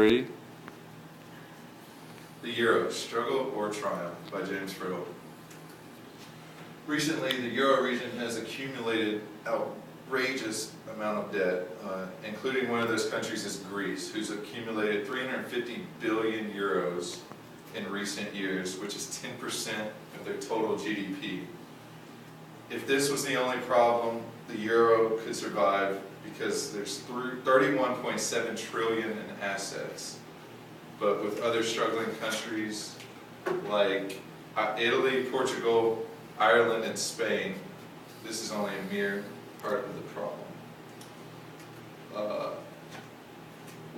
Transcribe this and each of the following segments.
Ready? The Euro, Struggle or Triumph by James Friddle. Recently, the Euro region has accumulated outrageous amount of debt, including one of those countries is Greece, who's accumulated 350 billion euros in recent years, which is 10% of their total GDP. If this was the only problem, the Euro could survive because there's 31.7 trillion in assets. But with other struggling countries like Italy, Portugal, Ireland, and Spain, this is only a mere part of the problem.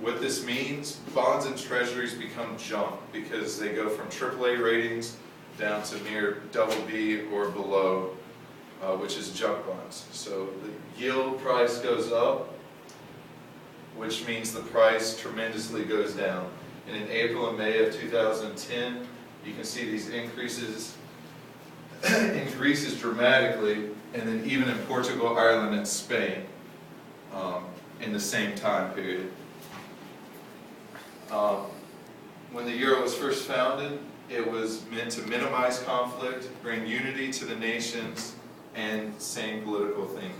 What this means, bonds and treasuries become junk because they go from AAA ratings down to mere BB or below, which is junk bonds. So the yield price goes up, which means the price tremendously goes down. And in April and May of 2010, you can see these increases dramatically, and then even in Portugal, Ireland, and Spain in the same time period. When the Euro was first founded, it was meant to minimize conflict, bring unity to the nations, and sane political thinking.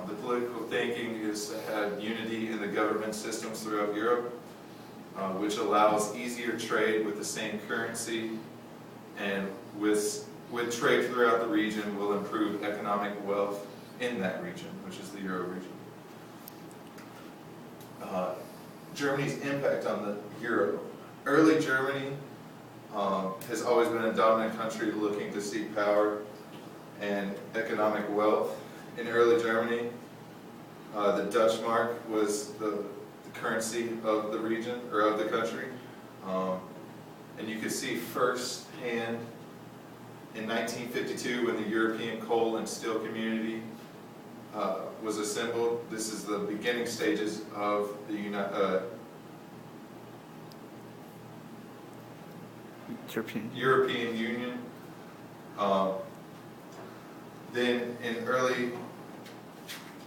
The political thinking is to have unity in the government systems throughout Europe, which allows easier trade with the same currency, and with trade throughout the region will improve economic wealth in that region, which is the Euro region. Germany's impact on the Euro. Early Germany has always been a dominant country looking to seek power and economic wealth. In early Germany, the Dutch mark was the currency of the region, or of the country. And you could see firsthand in 1952 when the European coal and steel community was assembled. This is the beginning stages of the European Union. Then in early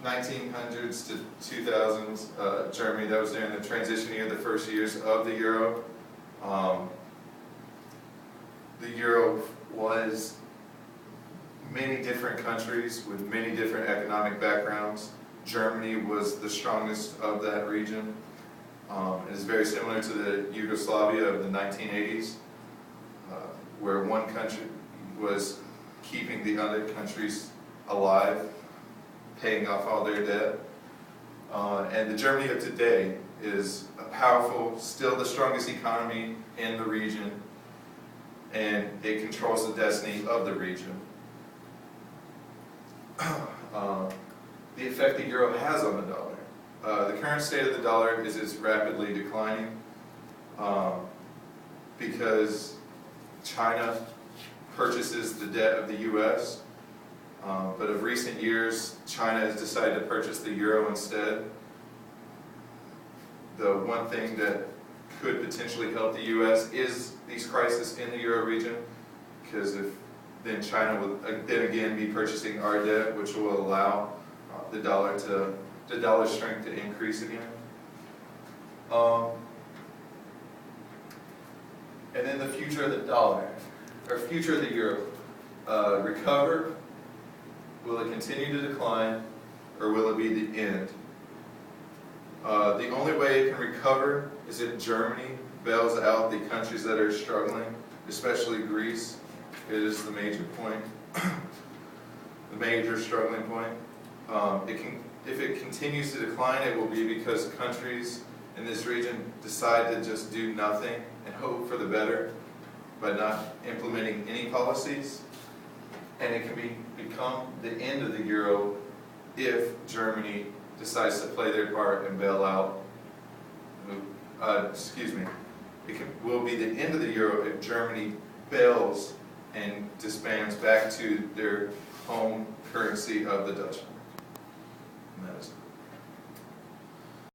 1900s to 2000s, Germany, that was during the transition year, the first years of the Euro. The Euro was many different countries with many different economic backgrounds. Germany was the strongest of that region. It is very similar to the Yugoslavia of the 1980s, where one country was keeping the other countries alive, paying off all their debt. And the Germany of today is a powerful, still the strongest economy in the region, and it controls the destiny of the region. The effect the Euro has on the dollar. The current state of the dollar is it's rapidly declining because China purchases the debt of the U.S., but of recent years, China has decided to purchase the Euro instead. The one thing that could potentially help the U.S. is these crises in the Euro region, because if then China will then again be purchasing our debt, which will allow the dollar's strength to increase again. And then the future of the dollar, or future of the Euro, recover. Will it continue to decline, or will it be the end? The only way it can recover is if Germany bails out the countries that are struggling, especially Greece. It is the major point, the major struggling point. If it continues to decline, it will be because countries in this region decide to just do nothing and hope for the better by not implementing any policies. And it can become the end of the Euro if Germany decides to play their part and bail out. It will be the end of the Euro if Germany bails and disbands back to their home currency of the Dutch mark. And that is it.